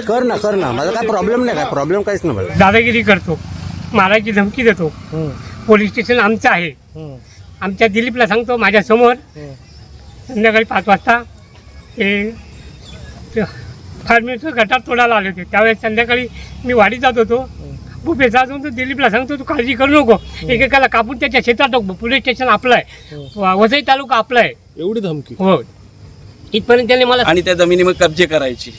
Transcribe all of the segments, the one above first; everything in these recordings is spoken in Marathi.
कर ना माझा काय प्रॉब्लेम नाही, काय प्रॉब्लेम काहीच नाही मला. दादागिरी करतो, मारायची धमकी देतो. पोलीस स्टेशन आमचं आहे. आमच्या दिलीपला सांगतो माझ्या समोर संध्याकाळी 5 वाजता ते फार्मेचं गटार तोडायला आले होते. त्यावेळेस संध्याकाळी मी वाडीत जात होतो. भूपेचा अजून तो दिलीपला सांगतो तू काळजी करू नको, एकेकाला कापून त्याच्या शेतात टाक. पोलीस स्टेशन आपलं आहे, वसई तालुका आपला आहे. एवढी धमकी? हो, इथपर्यंत त्याने मला. आणि त्या जमिनीवर कब्जे करायची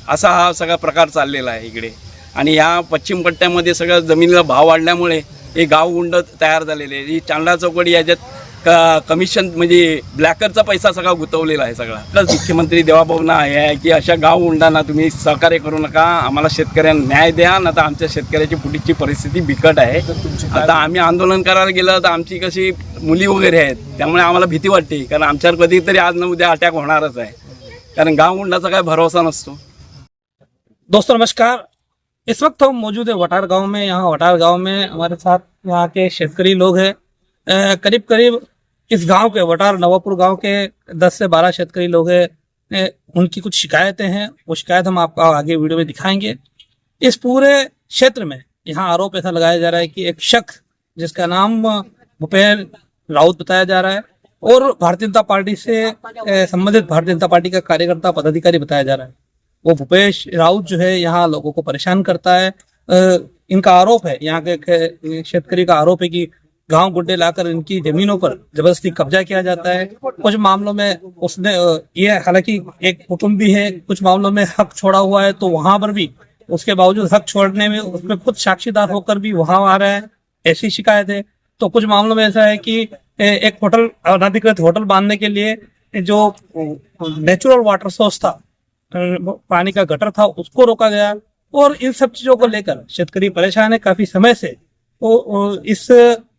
असा हा सगळा प्रकार चाललेला आहे इकडे. आणि या पश्चिम पट्ट्यामध्ये सगळं जमिनीला भाव वाढल्यामुळे हे गावगुंड तयार झालेले आहे. ही चांडा चौकडी याच्यात कमिशन म्हणजे ब्लॅकरचा पैसा सगळा गुंतवलेला आहे सगळा. प्लस मुख्यमंत्री देवाभावना आहे की अशा गावगुंडांना तुम्ही सहकार्य करू नका, आम्हाला शेतकऱ्यांना न्याय द्या, ना तर आमच्या शेतकऱ्याची पुढची परिस्थिती बिकट आहे. आता आम्ही आंदोलन करायला गेलं तर आमची कशी मुली वगैरे आहेत, त्यामुळे आम्हाला भीती वाटते, कारण आमच्यावर कधीतरी आज न उद्या अटॅक होणारच आहे, कारण गावगुंडाचा काय भरोसा नसतो. दोस्तों नमस्कार, इस वक्त हम मौजूद है वटार गांव में. यहाँ वटार गांव में हमारे साथ यहाँ के शेतकरी लोग हैं. करीब करीब इस गांव के वटार नवापुर गांव के 10 से 12 शेतकरी लोग हैं. उनकी कुछ शिकायतें हैं, वो शिकायत हम आपको आगे वीडियो में दिखाएंगे. इस पूरे क्षेत्र में यहाँ आरोप ऐसा लगाया जा रहा है कि एक शख्स जिसका नाम भूपेश राउत बताया जा रहा है और भारतीय जनता पार्टी से संबंधित भारतीय जनता पार्टी का कार्यकर्ता पदाधिकारी बताया जा रहा है. वो भूपेश राउत जो है यहाँ लोगों को परेशान करता है. इनका आरोप है, यहाँ के शेतकरी का आरोप है कि गांव गुड्डे लाकर इनकी जमीनों पर जबरदस्ती कब्जा किया जाता है. कुछ मामलों में उसने ये, हालांकि एक कुटुंबी है, कुछ मामलों में हक छोड़ा हुआ है, तो वहां पर भी उसके बावजूद हक छोड़ने में उसमें खुद साक्षीदार होकर भी वहां आ रहा है, ऐसी शिकायत है. तो कुछ मामलों में ऐसा है कि एक होटल, अनाधिकृत होटल बांधने के लिए जो नेचुरल वाटर सोर्स था, पानी का गटर था, उसको रोका गया. और इन सब चीजों को लेकर शेतकरी परेशान है काफी समय से. तो इस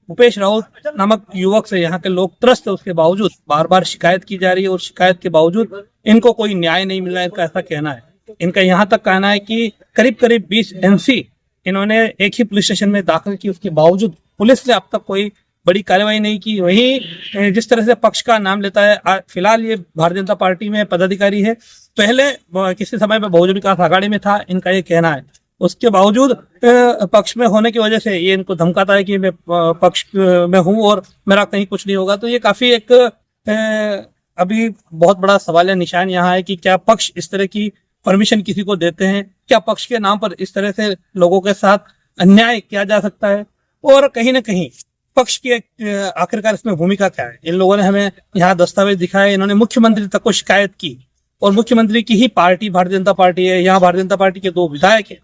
भूपेश राउत नामक युवक से यहाँ के लोग त्रस्त है, उसके बावजूद बार बार शिकायत की जा रही है और शिकायत के बावजूद इनको कोई न्याय नहीं मिल रहा है, इनका ऐसा कहना है. इनका यहाँ तक कहना है कि करीब करीब 20 NC इन्होंने एक ही पुलिस स्टेशन में दाखिल की, उसके बावजूद पुलिस ने अब तक कोई बड़ी कार्रवाई नहीं की. वहीं जिस तरह से पक्ष का नाम लेता है, फिलहाल ये भारतीय जनता पार्टी में पदाधिकारी है, पहले किसी समय में बहुजन विकास आघाड़ी में था, इनका ये कहना है. उसके बावजूद पक्ष में होने की वजह से ये इनको धमकाता है कि मैं पक्ष में हूं और मेरा कहीं कुछ नहीं होगा. तो ये काफी एक अभी बहुत बड़ा सवाल निशान यहाँ है कि क्या पक्ष इस तरह की परमिशन किसी को देते हैं? क्या पक्ष के नाम पर इस तरह से लोगों के साथ अन्याय किया जा सकता है? और कहीं ना कहीं पक्ष की आखिरकार इसमें भूमिका क्या है? इन लोगों ने हमें यहाँ दस्तावेज दिखाए, इन्होंने मुख्यमंत्री तक को शिकायत की और मुख्यमंत्री की ही पार्टी भारतीय जनता पार्टी है. यहाँ भारतीय जनता पार्टी के 2 विधायक है.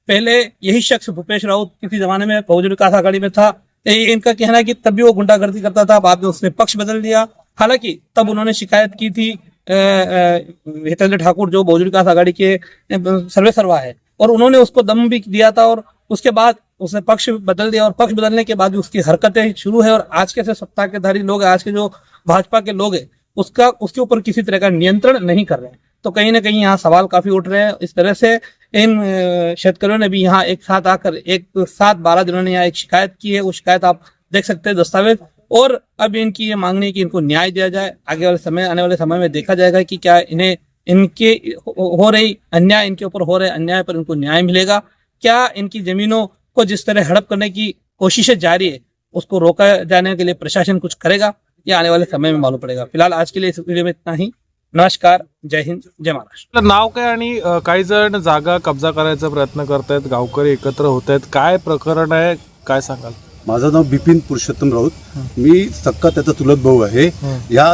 पहले यही शख्स भूपेश राउत किसी जमाने में बहुजन विकास आघाड़ी में था. इनका कहना है कि तब भी वो गुंडागर्दी करता था, बाद में उसने पक्ष बदल दिया. हालांकि तब उन्होंने शिकायत की थी हितेंद्र ठाकुर जो बहुजन विकास आघाड़ी के सर्वे सर्वा है, और उन्होंने उसको दम भी दिया था. और उसके बाद उसने पक्ष बदल दिया और पक्ष बदलने के बाद भी उसकी हरकतें शुरू है. और आज के सत्ता के धारी लोग, आज के जो भाजपा के लोग हैं, उसके ऊपर किसी तरह का नियंत्रण नहीं कर रहे हैं. तो कहीं ना कहीं यहाँ सवाल काफी उठ रहे हैं. इस तरह से इन शेतकरियों ने भी यहाँ एक साथ आकर एक साथ 12 दिनों ने यहाँ एक शिकायत की है. वो शिकायत आप देख सकते हैं दस्तावेज. और अब इनकी ये मांगनी है कि इनको न्याय दिया जाए. आगे आने वाले समय में देखा जाएगा कि क्या इन्हें इनके हो रही अन्याय, इनके ऊपर हो रहे अन्याय पर इनको न्याय मिलेगा. क्या इनकी जमीनों को जिस तरह हड़प करने की कोशिशें जारी है, उसको रोका जाने के लिए प्रशासन कुछ करेगा, या आने वाले समय में मालूम पड़ेगा. फिलहाल आज के लिए इस वीडियो में इतना ही. नमस्कार, जय हिंद, जय महाराष्ट्र. नाव काय आणि काही जण जागा कब्जा करायचा प्रयत्न करतायत, गावकरी एकत्र होत आहेत, काय प्रकरण आहे, काय सांगाल? माझं नाव बिपिन पुरुषोत्तम राऊत. मी सक्का त्याचा चुलत भाऊ आहे. या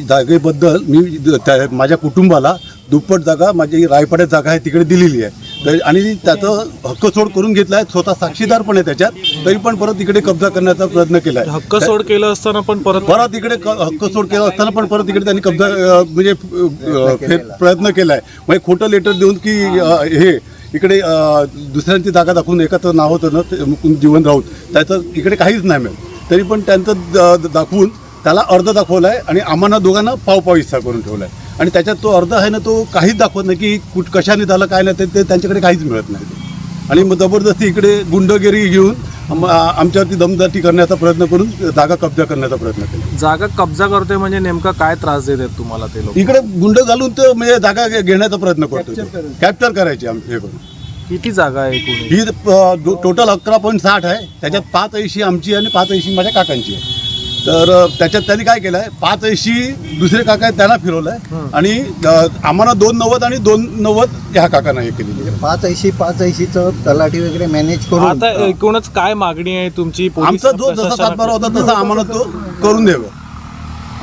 जागेबद्दल मी माझ्या कुटुंबाला दुप्पट जागा, माझी रायपाड्यात जागा आहे तिकडे दिलेली आहे. आणि त्याचं हक्कसोड करून घेतला आहे, स्वतः साक्षीदार पण आहे त्याच्यात. तरी पण परत इकडे कब्जा करण्याचा प्रयत्न केला आहे. हक्कसोड केलं असताना पण परत इकडे हक्कसोड केलं असताना पण परत इकडे त्यांनी कब्जा म्हणजे प्रयत्न केला आहे. म्हणजे खोटं लेटर देऊन की हे इकडे दुसऱ्यांची जागा दाखवून, एकाचं नाव होतं ना मुकुंद जीवन राऊत, त्याचं इकडे काहीच नाही मिळेल. तरी पण त्यांचं दाखवून त्याला अर्ध दाखवला आहे आणि आम्हाला दोघांना पाव हिस्सा करून ठेवला आहे. आणि त्याच्यात तो अर्ध आहे ना, तो काहीच दाखवत नाही की कशाने झालं काय नाही, ते त्यांच्याकडे काहीच मिळत नाही. आणि मग जबरदस्ती इकडे गुंडगिरी घेऊन आमच्यावरती दमदाटी करण्याचा प्रयत्न करून जागा कब्जा करण्याचा प्रयत्न केला. जागा कब्जा करतोय म्हणजे नेमका काय त्रास देत आहेत तुम्हाला ते लोक? इकडे गुंड घालून तर म्हणजे जागा घेण्याचा प्रयत्न करतो, कॅप्चर करायची हे करून. किती जागा आहे एकूण? ही टोटल 11.60 आहे. त्याच्यात 580 आमची आणि 580 माझ्या काकांची आहे. तर त्याच्यात त्यांनी काय केलं आहे, 580 दुसरे काका आहेत त्यांना फिरवलं आहे आणि आम्हाला 290 आणि 290 ह्या काकांना हे केलेली आहे. 580चं तलाठी वगैरे मॅनेज करून आता एकूणच काय मागणी आहे तुमची? पोलीस आमचा जो जसा प्रशासनाकडे- सातबारा होता तसा आम्हाला तो करून द्यावं,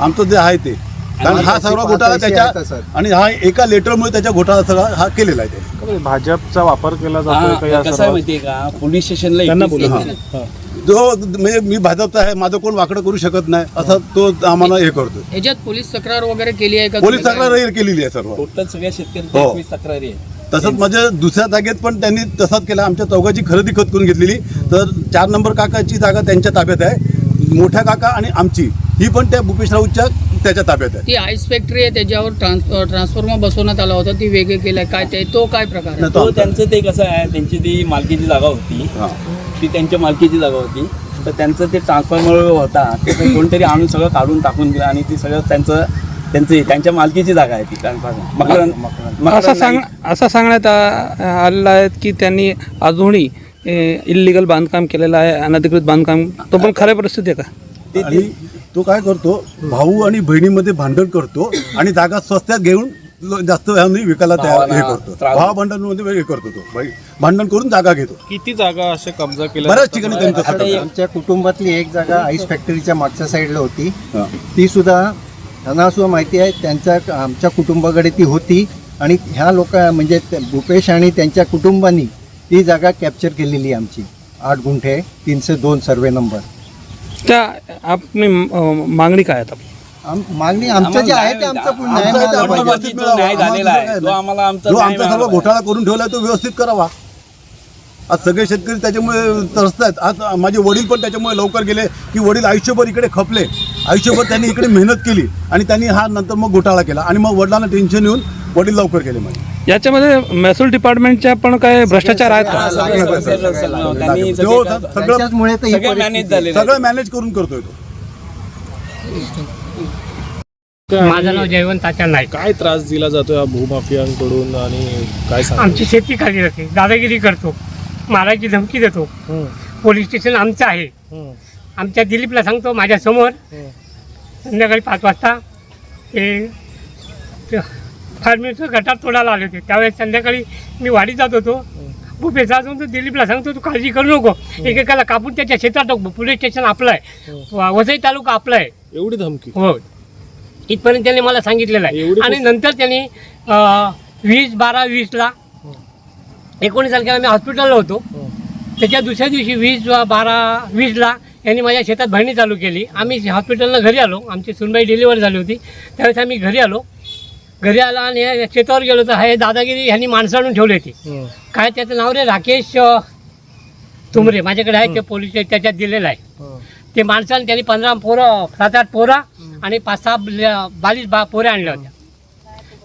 आमचं जे आहे ते. कारण हा सगळा घोटाळा त्याच्या आणि हा एका लेटरमुळे त्याच्या घोटाळा सगळा हा केलेला आहे त्याने. भाजपचा वापर केला जातोय का या कसं आहे सर्वात? माहितीये का, पोलीस स्टेशनला त्यांना एकटीच बोला. येते ना. जो म्हणजे मी भाजपचा आहे, माझं कोण वाकडं करू शकत नाही असं तो आम्हाला हे करतो. याच्यात पोलीस तक्रार वगैरे केली आहे का? पोलीस तक्रार केलेली आहे सर्व. टोटल सगळ्या शेतकऱ्यांच्या हो. 21 तक्रारी आहे. तसंच म्हणजे दुसऱ्या जागेत पण त्यांनी तसाच केला. आमच्या चौघाची खरेदी खत करून घेतलेली. तर 4 नंबर काकाची जागा त्यांच्या ताब्यात आहे, मोठ्या काका आणि आमची ही पण त्या भूपेश राऊतच्या त्याच्या ताब्यात आहे. ती आईस फॅक्टरी आहे त्याच्यावर ट्रान्सफॉर्मर बसवण्यात आला होता, ती वेगळे केलाय काय ते, तो काय प्रकार आहे? नाही, तो त्यांचं ते कसं आहे, त्यांची ती मालकीची जागा होती, हा. ती त्यांच्या मालकीची जागा होती. तर त्यांचं ते ट्रान्सफॉर्मर होता, ते कोणतरी आणून सगळं काढून टाकून दिलं आणि ती सगळं त्यांच्या मालकीची जागा आहे ती ट्रान्सफॉर्मर. असं सांगण्यात आलेलं आहे की त्यांनी अजूनही इलिगल बांधकाम केलेलं आहे, अनधिकृत बांधकाम. तो पण खऱ्या परिस्थिती आहे का? आणि तो काय करतो, भाऊ आणि बहिणीमध्ये भांडण करतो आणि जागा स्वस्त्यात घेऊन जास्त वेळाने विकायला तयार हे करतो. भाव भांडणामध्ये हे करतो तो, भांडण करून जागा घेतो. किती जागा असे कब्जा केल्या बऱ्याच ठिकाणी त्यांचं सगळं. आमच्या कुटुंबातली एक जागा आईस फॅक्टरीच्या मागच्या साईडला होती. हा. ती सुद्धा त्यांना सुद्धा माहिती आहे, आमच्या कुटुंबाकडे ती होती आणि ह्या लोक म्हणजे भूपेश आणि त्यांच्या कुटुंबांनी ती जागा कॅप्चर केलेली आहे आमची. 8 गुंठे 302 सर्वे नंबर. त्या आपली मागणी काय आहे? मागणी आमचं जे आहे ते आमचं पण न्याय आमचं मिळाला आम्हाला पाहिजे. व्यवस्थित न्याय झालेला आहे. मिळावा. तो आम्हाला आमचा जो न्याय आमचा सर्व मिळावा. घोटाळा करून ठेवलाय तो व्यवस्थित करावा. आज सगळे शेतकरी त्याच्यामुळे त्रस्त. आज माझे वडील पण त्याच्यामुळे लवकर गेले की वडील आयुष्यभर इकडे खपले, आयुष्यभर त्यांनी इकडे मेहनत केली आणि त्यांनी हा नंतर मग घोटाळा केला आणि मग वडिलांना टेन्शन येऊन वडील लवकर गेले. माझे याच्यामध्ये महसूल डिपार्टमेंटच्या पण काय भ्रष्टाचार आहेत का? त्यांनी तो सगळे सगळं त्याच्याचमुळे तर ही सगळे परिस्थिती मॅनेज झालेले सगळं मॅनेज करून करतोय तो. माझं नाव जयवंत तात्या नाईक. काय त्रास दिला जातोय या भूमाफियांकडून आणि काय सांगा? आमची शेती खाली जाते, दादागिरी करतो, मारायची धमकी देतो. पोलीस स्टेशन आमचं आहे. आमच्या दिलीपला सांगतो माझ्यासमोर संध्याकाळी 5 वाजता ते फार्मेचं गटार तोडायला आले होते. त्यावेळेस संध्याकाळी मी वाडीत जात होतो. भूपेशा असून तो दिलीपला सांगतो तू काळजी करू नको, एकेकाला कापून त्याच्या शेतात टाक, पोलीस स्टेशन आपलं आहे, वसई तालुका आपला आहे. एवढी धमकी? हो, इथपर्यंत त्यांनी मला सांगितलेलं आहे. एवढी आणि नंतर त्यांनी 20/12/20ला 19 तारखेला मी हॉस्पिटलला होतो. त्याच्या दुसऱ्या दिवशी 20/12/20ला यांनी माझ्या शेतात भरणी चालू केली. आम्ही हॉस्पिटलला घरी आलो, आमची सुनबाई डिलिव्हरी झाली होती. त्यावेळेस आम्ही घरी आलो आणि शेतावर गेलो तर हे दादागिरी ह्यांनी माणसं आणून ठेवली होती. काय त्याचं नाव रे, राकेश तुमरे, माझ्याकडे आहे ते पोलीस त्याच्यात दिलेलं आहे. ते माणसाने त्यांनी 15 पोरं, 7-8 पोरं आणि 5-6 बालीस पोऱ्या आणल्या होत्या.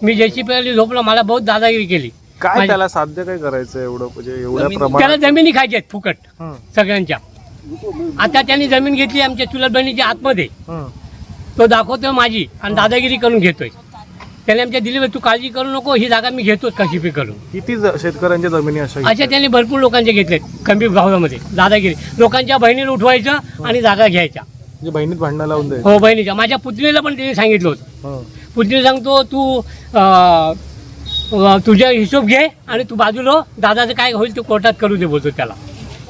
मी JCPला झोपलो, मला बहुत दादागिरी केली. काय त्याला साध्य काय करायचं एवढं, म्हणजे एवढ्या त्याला प्रमाणात? जमिनी खायच्या आहेत फुकट सगळ्यांच्या. आता त्यांनी जमीन घेतली आमच्या चुलत बहिणीच्या आतमध्ये, तो दाखवतोय माझी आणि दादागिरी करून घेतोय. त्याने आमच्या दिली तू काळजी करू नको, ही जागा मी घेतोच कशी बी करून. किती शेतकऱ्यांच्या जमिनी अशा अशा त्यांनी भरपूर लोकांचे घेतलेत कमी भावामध्ये. दादागिरी लोकांच्या बहिणीला उठवायचं आणि जागा घ्यायच्या. म्हणजे बहिणीत भांडणं लावून द्यायचं? हो, बहिणीच्या. माझ्या पुतणीला पण त्यांनी सांगितलं होतं. पुतणी सांगतो तू तुझ्या हिशोब घे आणि तू बाजूला हो, दादाचं काय होईल ते कोर्टात करू दे बोलतो त्याला.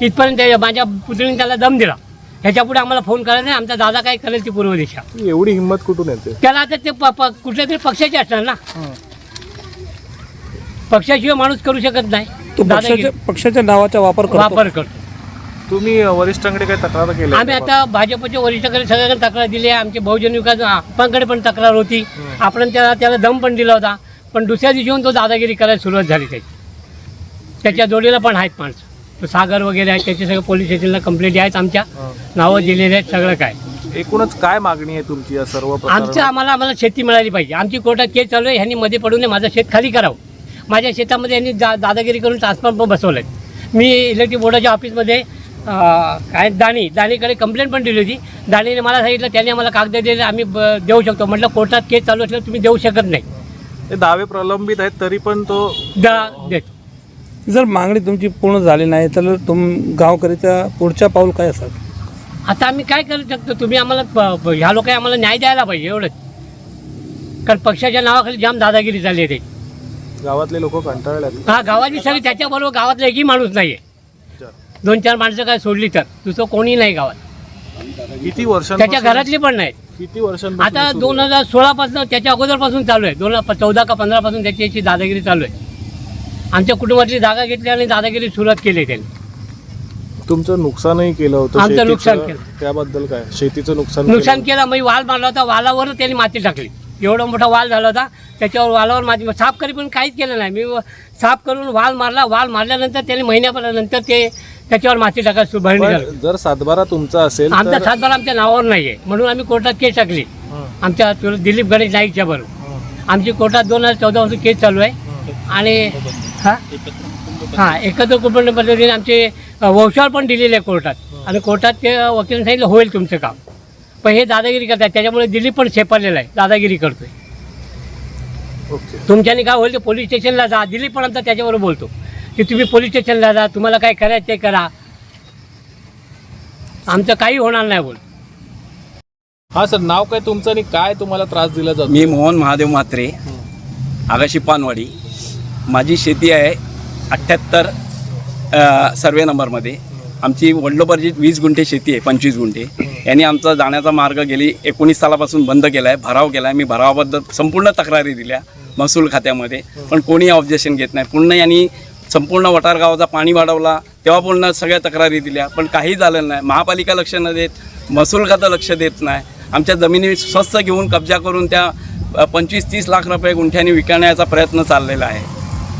इथपर्यंत माझ्या पुतणीने त्याला दम दिला. ह्याच्या पुढे आम्हाला फोन करायचा नाही, आमचा दादा काय करेल ती पूर्व दिशा. एवढी हिंमत कुठून येते त्याला? आता ते कुठल्या तरी पक्षाचे असणार ना, पक्षाशिवाय माणूस करू शकत नाही. तो पक्षाच्या नावाचा वापर करतो. तुम्ही वरिष्ठांकडे काही तक्रार केली? आम्ही आता भाजपच्या वरिष्ठाकडे सगळ्यांकडे तक्रार दिली आहे. आमचे बहुजन विकास आपणकडे पण तक्रार होती. आपण त्याला दम पण दिला होता. पण दुसऱ्या दिवशी येऊन तो दादागिरी करायला सुरुवात झाली त्याच्या जोडीला पण आहेत माणसं, तो सागर वगैरे आहेत, त्याचे सगळं पोलीस स्टेशनला कंप्लेंट आहेत, आमच्या नावं दिलेले आहेत, सगळं काय. एकूणच काय मागणी आहे तुमची या सर्व प्रकारात? आम्हाला शेती मिळाली पाहिजे. आमची कोर्टात केस चालू आहे, ह्यांनी मध्ये पडू नये, माझं शेत खाली करावं. माझ्या शेतामध्ये यांनी दादागिरी करून ट्रान्सफॉर्मर बसवलं आहे. मी इलेक्ट्रिक बोर्डाच्या ऑफिसमध्ये काय दानीकडे कंप्लेंट पण दिली होती. दानीने मला सांगितलं, त्यांनी आम्हाला कागद दिले, आम्ही देऊ शकतो. म्हटलं कोर्टात केस चालू असल्यावर तुम्ही देऊ शकत नाही. ते दावे प्रलंबित आहेत तरी पण तो देतो. जर मागणी तुमची पूर्ण झाली नाही तर गावकरीचा पुढच्या पाऊल काय असेल? आता आम्ही काय करू शकतो? तुम्ही आम्हाला ह्या लोकांनी आम्हाला न्याय द्यायला पाहिजे, एवढंच. कारण पक्षाच्या नावाखाली जाम दादागिरी चालली आहे. गावातले लोक कंटाळले. हा, गावातली सगळी, त्याच्याबरोबर गावातला एकही माणूस नाही आहे. 2-4 माणसं काय सोडली तर दुसरं कोणी नाही गावात. किती वर्षांपासून? त्याच्या घरातली पण नाहीत. किती वर्षांपासून? आता 2016 पासून, त्याच्या अगोदरपासून चालू आहे. 2014 का 15 पासून त्याची दादागिरी चालू आहे. आमच्या कुटुंबातली जागा घेतली आणि दादागिरी सुरुवात केली त्यांनी. तुमचं नुकसानही केलं होतं. आमचं शेतीचं, नुकसान केलं. त्याबद्दल काय? शेतीचं नुकसान केलं. मग वाल मारला होता, वालावर त्यांनी माती टाकली. एवढा मोठा वाल झाला होता, त्याच्यावर वालावर माती साफ करी पण काहीच केलं नाही. मी साफ करून वाल मारला. वाल मारल्यानंतर त्यांनी महिन्याभरानंतर ते त्याच्यावर माती टाकायला भरणी झाली. जर सातबारा तुमचा असेल आमचा तर- सातबारा आमच्या नावावर नाही आहे, म्हणून आम्ही कोर्टात केस टाकली. आमच्या दिलीप गणेश नाईकच्या बरोबर आमची कोर्टात 2014 पासून केस चालू आहे. आणि एकत्र कुटुंब पद्धतीने आमचे वंशावर पण दिलेले आहे कोर्टात. आणि कोर्टात ते वकिलांनी सांगितलं होईल तुमचं काम. पण हे दादागिरी करतात, त्याच्यामुळे दिलीप पण शेपारलेला आहे, दादागिरी करतोय. तुमच्यानी काय होईल ते पोलीस स्टेशनला जा. दिलीप पण आमचा त्याच्याबरोबर बोलतो की तुम्ही पोलीस स्टेशनला जा, तुम्हाला काय करायचं ते करा, आमचं काही होणार नाही बोल. हा सर, नाव काय तुमचं आणि काय तुम्हाला त्रास दिला जातो? मी मोहन महादेव म्हात्रे, आगाशी पानवाडी. माझी शेती आहे 78 सर्वे नंबरमध्ये. आमची वडलोपार्जित 20 गुंठे शेती आहे, 25 गुंठे. यांनी आमचा जाण्याचा मार्ग गेली 19 सालापासून बंद केला आहे, भराव केला आहे. मी भरावाबद्दल संपूर्ण तक्रारी दिल्या महसूल खात्यामध्ये, पण कोणी ऑब्जेक्शन घेत नाही. पुन्हा यांनी संपूर्ण वटार गावाचा पाणी वाढवला, तेव्हा पुन्हा सगळ्या तक्रारी दिल्या, पण काही झालं नाही. महापालिका लक्ष न देत, महसूल खातं लक्ष देत नाही. आमच्या जमिनी स्वस्त घेऊन कब्जा करून त्या 25-30 लाख रुपये गुंठ्यांनी विकण्याचा प्रयत्न चाललेला आहे.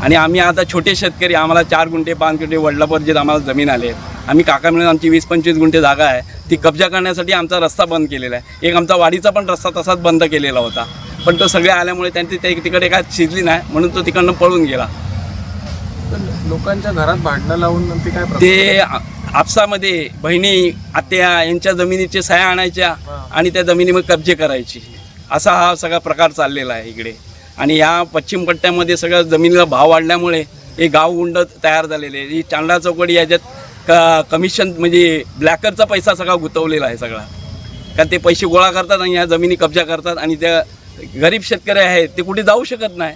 आणि आम्ही आता छोटे शेतकरी, आम्हाला 4 गुंठे 5 गुंठे वडिलापर्यंत आम्हाला जमीन आले. आम्ही काका मिळून आमची 20-25 गुंठे जागा आहे, ती कब्जा करण्यासाठी आमचा रस्ता बंद केलेला आहे. एक आमचा वाडीचा पण रस्ता तसाच बंद केलेला होता, पण तो सगळे आल्यामुळे त्यांची तिकडे काय शिजली नाही, म्हणून तो तिकडनं पळून गेला. लोकांच्या घरात भांडणं लावून ते काय ते आपसामध्ये बहिणी आत्या यांच्या जमिनीचे सह्या आणायच्या आणि त्या जमिनीमध्ये कब्जे करायची, असा हा सगळा प्रकार चाललेला आहे इकडे. आणि या पश्चिम पट्ट्यामध्ये सगळं जमिनीला भाव वाढल्यामुळे हे गाव गुंड तयार झालेले आहे. ही चांडा चौकडी याच्यात कमिशन म्हणजे ब्लॅकरचा पैसा सगळा गुंतवलेला आहे सगळा. कारण ते पैसे गोळा करतात आणि या जमिनी कब्जा करतात. आणि त्या गरीब शेतकरी आहेत ते कुठे जाऊ शकत नाही,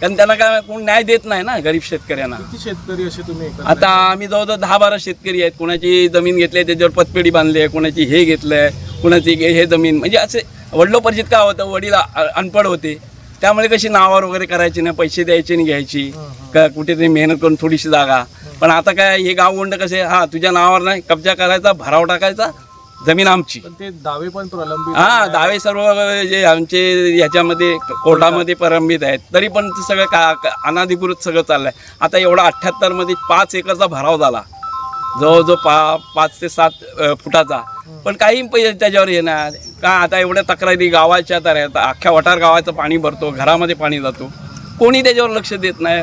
कारण त्यांना काय कोण न्याय देत नाही ना गरीब शेतकऱ्यांना. किती शेतकरी असे तुम्ही एकत्र? आता आम्ही जवळजवळ 10-12 शेतकरी आहेत. कोणाची जमीन घेतली आहे त्याच्यावर पतपेढी बांधली आहे, कोणाची हे घेतलं आहे, कोणाची हे जमीन म्हणजे असे वडिलोपार्जित काय होतं, वडील अनपड होते, त्यामुळे कशी नावावर वगैरे करायची नाही, पैसे द्यायचे नाही घ्यायची, का कुठेतरी मेहनत करून थोडीशी जागा. पण आता काय हे गावगुंड कसे, हा तुझ्या नावावर नाही, कब्जा करायचा, भराव टाकायचा, जमीन आमची. पण ते दावे पण प्रलंबित हा, दावे सर्व जे आमचे ह्याच्यामध्ये कोर्टामध्ये प्रलंबित आहेत, तरी पण ते सगळं अनाधिकृत सगळं चाललं आहे. आता एवढा 78 मध्ये 5 एकरचा भराव झाला, जवळजवळ 5 ते 7 फुटाचा, पण काही पैसे त्याच्यावर येणार का. आता एवढ्या तक्रारी गावाच्या तर आहेत, अख्ख्या वटार गावाचं पाणी भरतो, घरामध्ये पाणी जातो, कोणी त्याच्यावर लक्ष देत नाही.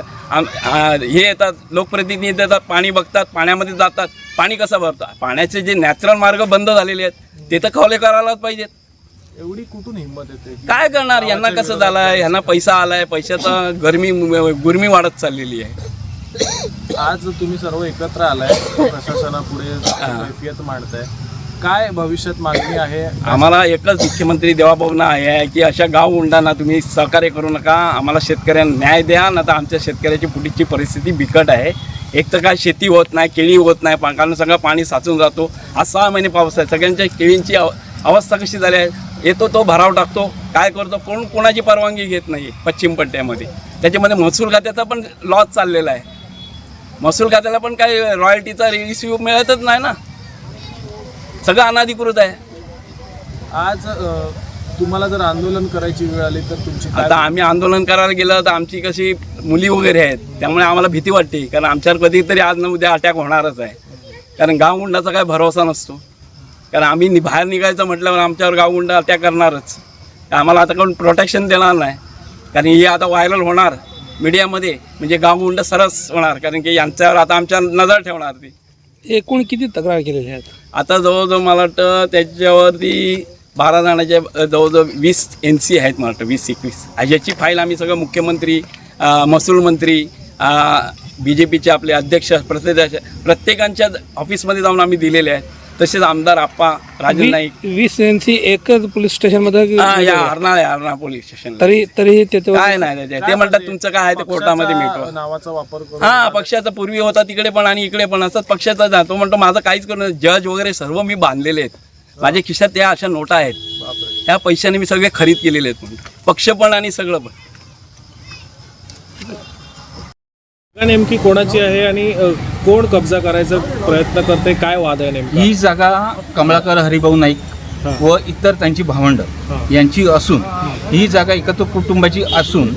हे येतात लोकप्रतिनिधी येतात, पाणी बघतात, पाण्यामध्ये जातात, पाणी कसं भरतात. पाण्याचे जे नॅचरल मार्ग बंद झालेले आहेत ते तर खवले करायलाच पाहिजेत. एवढी कुठून हिंमत येते? काय करणार, यांना कसं झालंय, ह्यांना पैसा आलाय, पैशाचा गुरमी वाढत चाललेली आहे. आज तुम्ही सर्व एकत्र आलाय, प्रशासनापुढे कैफियत मांडताय, काय भविष्यात मागणी आहे? आम्हाला एकच मुख्यमंत्री देवाभावना आहे की अशा गाव गुंडांना तुम्ही सहकार्य करू नका, आम्हाला शेतकऱ्यांना न्याय द्या. ना तर आमच्या शेतकऱ्याची पुढची परिस्थिती बिकट आहे. एक तर काय शेती होत नाही, केळी होत नाही, कारण सगळं पाणी साचून जातो. आज 6 महिने पाऊस आहे, सगळ्यांच्या केळींची अवस्था कशी झाली आहे. येतो तो भराव टाकतो, काय करतो, कोणाची परवानगी घेत नाही पश्चिम पट्ट्यामध्ये. त्याच्यामध्ये महसूल खात्याचा पण लॉस चाललेला आहे. महसूल खात्याला पण काही रॉयल्टीचा रिसिव्ह मिळतच नाही ना, सगळं अनाधिकृत आहे. आज तुम्हाला जर आंदोलन करायची वेळ आली तर तुमची आता आम्ही आंदोलन करायला गेलं तर आमची कशी मुली वगैरे आहेत, त्यामुळे आम्हाला भीती वाटते, कारण आमच्यावर कधीतरी आज न उद्या अटॅक होणारच आहे. कारण गावगुंडाचा काय भरोसा नसतो, कारण आम्ही बाहेर निघायचं म्हटल्यावर आमच्यावर गावगुंडा अटॅक करणारच. आम्हाला आता कोण प्रोटेक्शन देणार नाही, कारण हे आता व्हायरल होणार मीडियामध्ये, म्हणजे गावगुंड सरस होणार, कारण की यांच्यावर आता आमच्या नजर ठेवणार ती. एकूण किती तक्रार केलेल्या आहेत? आता जवळजवळ मला वाटतं त्याच्यावरती 12 जणांच्या जवळजवळ 20 NC आहेत मला वाटतं, 20-21. ह्याची फाईल आम्ही सगळं मुख्यमंत्री, महसूल मंत्री, BJPचे आपले अध्यक्ष, प्रत्येकांच्या ऑफिसमध्ये जाऊन आम्ही दिलेले आहेत. तसेच आमदार आप्पा राजन नाईक 20 NC एकच पोलीस स्टेशनमध्ये या अर्नाळा पोलीस स्टेशन. तरी ते काय नाही ते म्हणतात तुमचं काय आहे ते कोर्टामध्ये मिटवा. नावाचा वापर करून पक्षाचा पूर्वी होता तिकडे पण आणि इकडे पण असतात पक्षाचा जातो म्हणतो माझं काहीच करू. जज वगैरे सर्व मी बांधलेले आहेत. माझ्या खिशात त्या अशा नोटा आहेत. ह्या पैशाने मी सगळे खरीद केलेले आहेत. पक्ष पण आणि सगळं पण. नेमकी कोणाची आहे आणि कोण कब्जा करायचा प्रयत्न करते, काय वाद आहे नेमका? ही जागा कमलाकर हरिभाऊ नाईक व इतर त्यांची भावंड यांची असून ही जागा एकत्र कुटुंबाची असून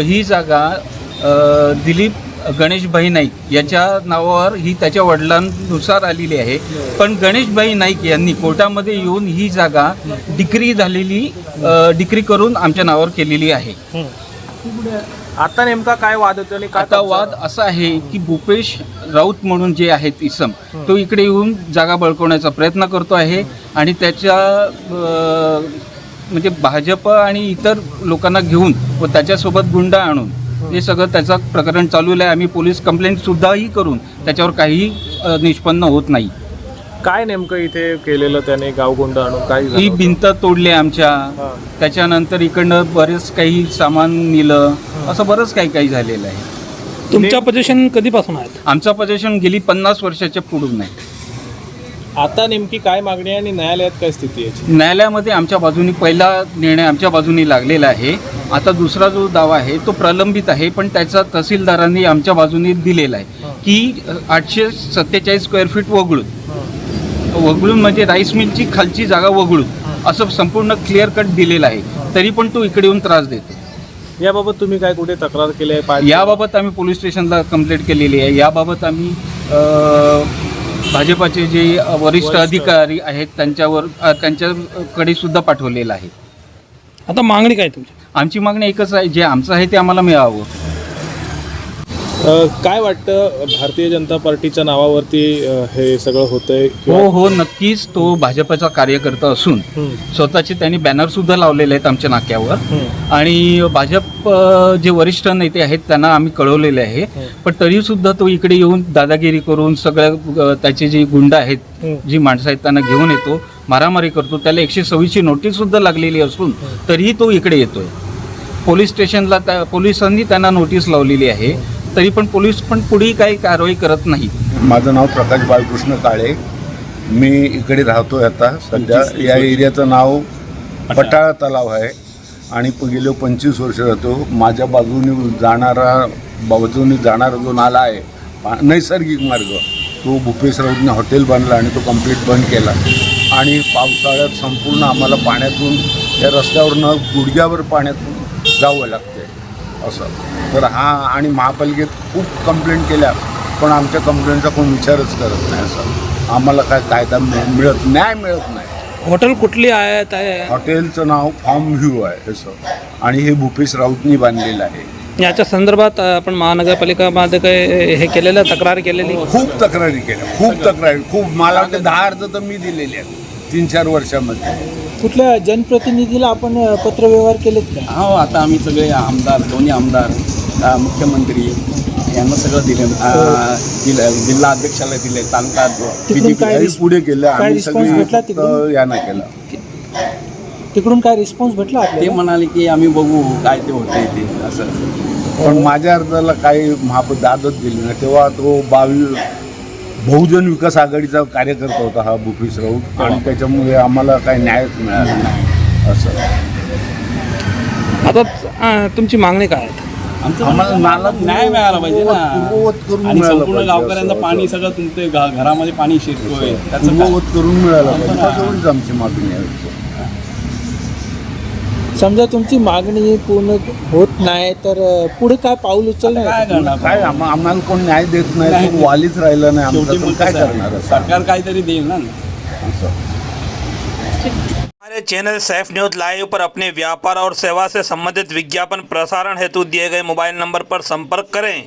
ही जागा दिलीप गणेशभाई नाईक याच्या नावावर ही त्याच्या वडिलांनुसार आलेली आहे. पण गणेशभाई नाईक यांनी कोर्टामध्ये येऊन ही जागा डिक्री करून आमच्या नावावर केलेली आहे. आता नेमका काय वाद होतो आणि आता वाद असा आहे की भूपेश राऊत म्हणून जे आहेत इसम, तो इकडे येऊन जागा बळकवण्याचा प्रयत्न करतो आहे आणि त्याच्या म्हणजे भाजप आणि इतर लोकांना घेऊन व त्याच्यासोबत गुंड आणून हे सगळं त्याचं प्रकरण चालू आहे. आम्ही पोलीस कंप्लेंटसुद्धाही करून त्याच्यावर काही निष्पन्न होत नाही. काय नेमकं इथे केलेलं त्याने गावगुंड आणून काय ही भिंत तोडली आमच्या, त्याच्यानंतर इकडनं बरेच काही सामान नेलं, असं बरंच काही झालेलं आहे. तुमच्या पोझिशन कधीपासून आहेत? आमचं पोझिशन गेली 50 वर्षाच्या पुढून आहे. आता नेमकी काय मागणी आहे आणि न्यायालयात काय स्थिती आहे? न्यायालयामध्ये आमच्या बाजूनी पहिला निर्णय आमच्या बाजूनी लागलेला आहे. आता दुसरा जो दावा आहे तो प्रलंबित आहे, पण त्याचा तहसीलदारांनी आमच्या बाजूनी दिलेला आहे की 847 स्क्वेअर फीट वगळून म्हणजे राईस मिलची खालची जागा वगळून असं संपूर्ण क्लिअर कट दिलेलं आहे. तरी पण तो इकडे येऊन त्रास देतो. याबाबत तुम्ही काय कुठे तक्रार केली आहे? याबाबत आम्ही पोलीस स्टेशनला कंप्लेंट केलेली आहे. याबाबत आम्ही भाजपाचे जे वरिष्ठ अधिकारी आहेत त्यांच्याकडे सुद्धा पाठवलेलं आहे. आता मागणी काय तुमची? आमची मागणी एकच आहे, जे आमचं आहे ते आम्हाला मिळावं. काय वाटतं, भारतीय जनता पार्टीच्या नावावरती हे सगळं होतंय? हो नक्कीच. तो भाजपचा कार्यकर्ता असून स्वतःचे त्यांनी बॅनर सुद्धा लावलेले आहेत आमच्या नाक्यावर आणि भाजप जे वरिष्ठ नेते आहेत त्यांना आम्ही कळवलेले आहे. पण तरी सुद्धा तो इकडे येऊन दादागिरी करून सगळ्या त्याचे जे गुंड आहेत, जी माणसं आहेत त्यांना घेऊन येतो, मारामारी करतो. त्याला 126ची नोटीस सुद्धा लागलेली असून तरीही तो इकडे येतोय. पोलीस स्टेशनला पोलिसांनी त्यांना नोटीस लावलेली आहे, तरी पण पोलीस पण पुढेही काही कारवाई करत नाही. माझं नाव प्रकाश बाळकृष्ण काळे. मी इकडे राहतोय आता सध्या. या एरियाचं नाव पटाळा तलाव आहे आणि गेले 25 वर्ष राहतो. माझ्या बाजूने जाणारा जो नाला आहे नैसर्गिक मार्ग, तो भूपेश राऊतने हॉटेल बांधला आणि तो कंप्लीट बंद केला आणि पावसाळ्यात संपूर्ण आम्हाला पाण्यातून या रस्त्यावरनं गुडघ्यावर पाण्यातून जावं लागते असं. तर आणि महापालिकेत खूप कंप्लेंट केल्या पण आमच्या कंप्लेंटचा कोण विचारच करत नाही. असं आम्हाला काय कायदा न्याय मिळत नाही. हॉटेल कुठली आहेत? हॉटेलचं नाव फार्म व्ह्यू आहे तसं आणि हे भूपेश राऊतनी बांधलेलं आहे. याच्या संदर्भात आपण महानगरपालिकामध्ये काही हे केलेलं, तक्रार केलेली? खूप तक्रारी केल्या, खूप मला वाटतं 10 अर्ज तर मी दिलेले आहेत 3-4 वर्षामध्ये. कुठल्या जनप्रतिनिधीला आपण पत्रव्यवहार केलेत का? हो, आता आम्ही सगळे आमदार, दोन्ही आमदार, मुख्यमंत्री यांना सगळं दिलं. जिल्हा अध्यक्षाला दिले, तालुका पुढे केलं आम्ही भेटला सगळे यानं केलं. तिकडून काय रिस्पॉन्स भेटला ते आपल्याला? म्हणाले की आम्ही बघू काय ते होते ते असं. पण माझ्या अर्जाला काही दादच दिली नाही. तेव्हा तो बहुजन विकास आघाडीचा कार्यकर्ता होता हा भूपेश राऊत आणि त्याच्यामुळे आम्हाला काही न्यायच मिळाला नाही असं. आता तुमची मागणी काय आहे? आम्हाला नाला न्याय मिळाला पाहिजे ना. पूर्ववत करून आणि मिळालं संपूर्ण पाहिजे गावकऱ्यांचं असं. पाणी सगळं तुमच्या घरामध्ये पाणी शिरतोय त्याचं काय? पूर्ववत करून मिळालं पाहिजे त्याच्यावरच आमची मागणी आहे. समजा तुमची मागणी पूर्ण होत नाही तर पुढे काय पाऊल उचलणार? काय करणार? काय आम्हाला कोण न्याय देत नाही, कोण वालीच राहिलं नाही आमचं, शेवटी तर मग काय कसं आहे? करणार सरकार काहीतरी देईल ना. हमारे चैनल सैफ न्यूज़ लाइव पर अपने व्यापार और सेवा से संबंधित विज्ञापन प्रसारण हेतु दिए गए मोबाइल नंबर पर संपर्क करें।